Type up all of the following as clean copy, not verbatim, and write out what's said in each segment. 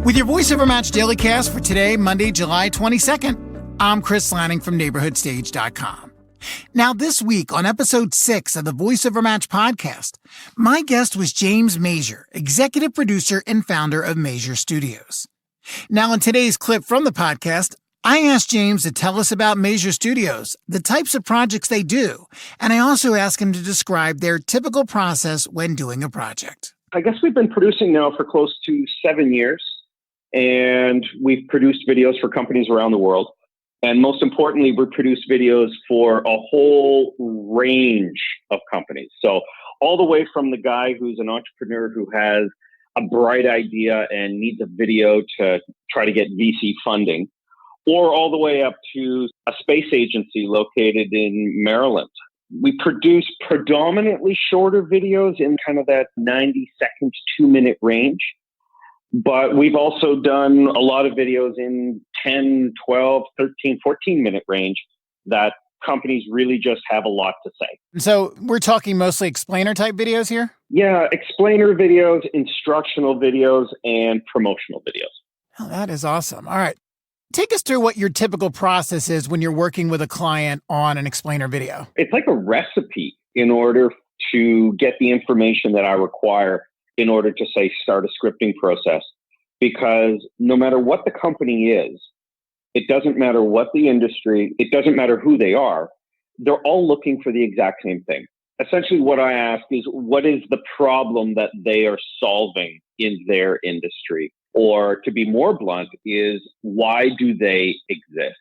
With your VoiceOver Match Dailycast for today, Monday, July 22nd, I'm Chris Lanning from NeighborhoodStage.com. Now, this week on episode 6 of the VoiceOver Match podcast, my guest was James Mazur, executive producer and founder of Mazur Studios. Now, in today's clip from the podcast, I asked James to tell us about Mazur Studios, the types of projects they do, and I also asked him to describe their typical process when doing a project. I guess we've been producing now for close to 7 years, and we've produced videos for companies around the world. And most importantly, we produce videos for a whole range of companies. So all the way from the guy who's an entrepreneur who has a bright idea and needs a video to try to get VC funding, or all the way up to a space agency located in Maryland. We produce predominantly shorter videos in kind of that 90-second to 2-minute range. But we've also done a lot of videos in 10, 12, 13, 14-minute range that companies really just have a lot to say. So we're talking mostly explainer-type videos here? Yeah, explainer videos, instructional videos, and promotional videos. Oh, that is awesome. All right. Take us through what your typical process is when you're working with a client on an explainer video. It's like a recipe in order to get the information that I require in order to, say, start a scripting process. Because no matter what the company is, it doesn't matter what the industry, it doesn't matter who they are, they're all looking for the exact same thing. Essentially, what I ask is, what is the problem that they are solving in their industry? Or to be more blunt, is why do they exist?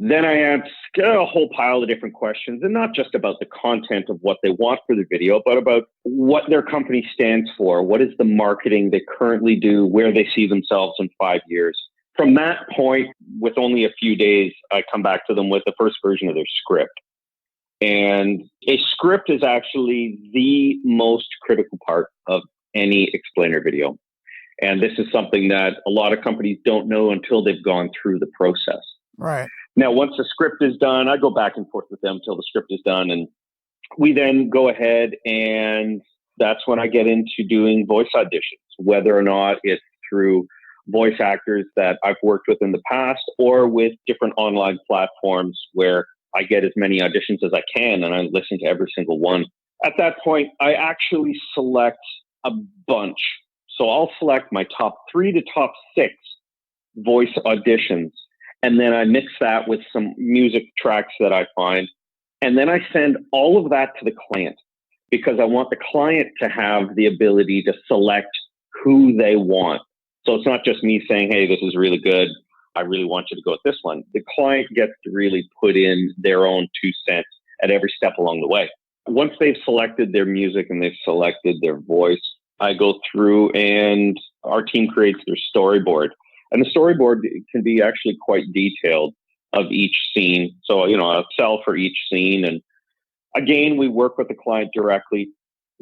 Then I ask a whole pile of different questions, and not just about the content of what they want for the video, but about what their company stands for. What is the marketing they currently do, where they see themselves in 5 years. From that point, with only a few days, I come back to them with the first version of their script. And a script is actually the most critical part of any explainer video. And this is something that a lot of companies don't know until they've gone through the process. Right. Now, once the script is done, I go back and forth with them until the script is done. And we then go ahead, and that's when I get into doing voice auditions, whether or not it's through voice actors that I've worked with in the past or with different online platforms where I get as many auditions as I can and I listen to every single one. At that point, I actually select a bunch. So I'll select my top 3 to top 6 voice auditions, and then I mix that with some music tracks that I find. And then I send all of that to the client because I want the client to have the ability to select who they want. So it's not just me saying, hey, this is really good, I really want you to go with this one. The client gets to really put in their own 2 cents at every step along the way. Once they've selected their music and they've selected their voice, I go through and our team creates their storyboard. And the storyboard can be actually quite detailed of each scene. So, a cell for each scene. And again, we work with the client directly,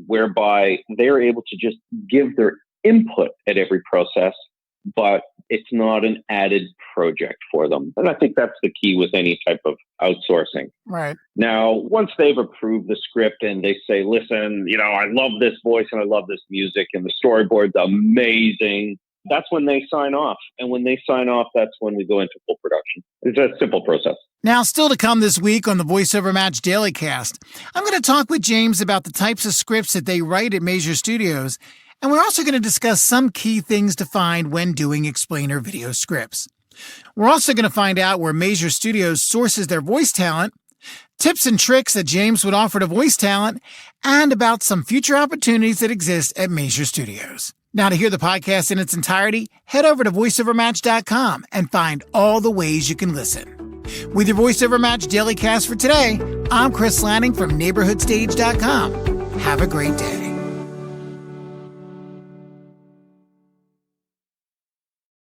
whereby they're able to just give their input at every process, but it's not an added project for them. And I think that's the key with any type of outsourcing. Right. Now, once they've approved the script and they say, listen, I love this voice and I love this music and the storyboard's amazing, that's when they sign off. And when they sign off, that's when we go into full production. It's a simple process. Now, still to come this week on the VoiceOver Match Dailycast, I'm going to talk with James about the types of scripts that they write at Mazur Studios. And we're also going to discuss some key things to find when doing explainer video scripts. We're also going to find out where Mazur Studios sources their voice talent, tips and tricks that James would offer to voice talent, and about some future opportunities that exist at Mazur Studios. Now, to hear the podcast in its entirety, head over to voiceovermatch.com and find all the ways you can listen. With your VoiceOver Match Dailycast for today, I'm Chris Lanning from NeighborhoodStage.com. Have a great day.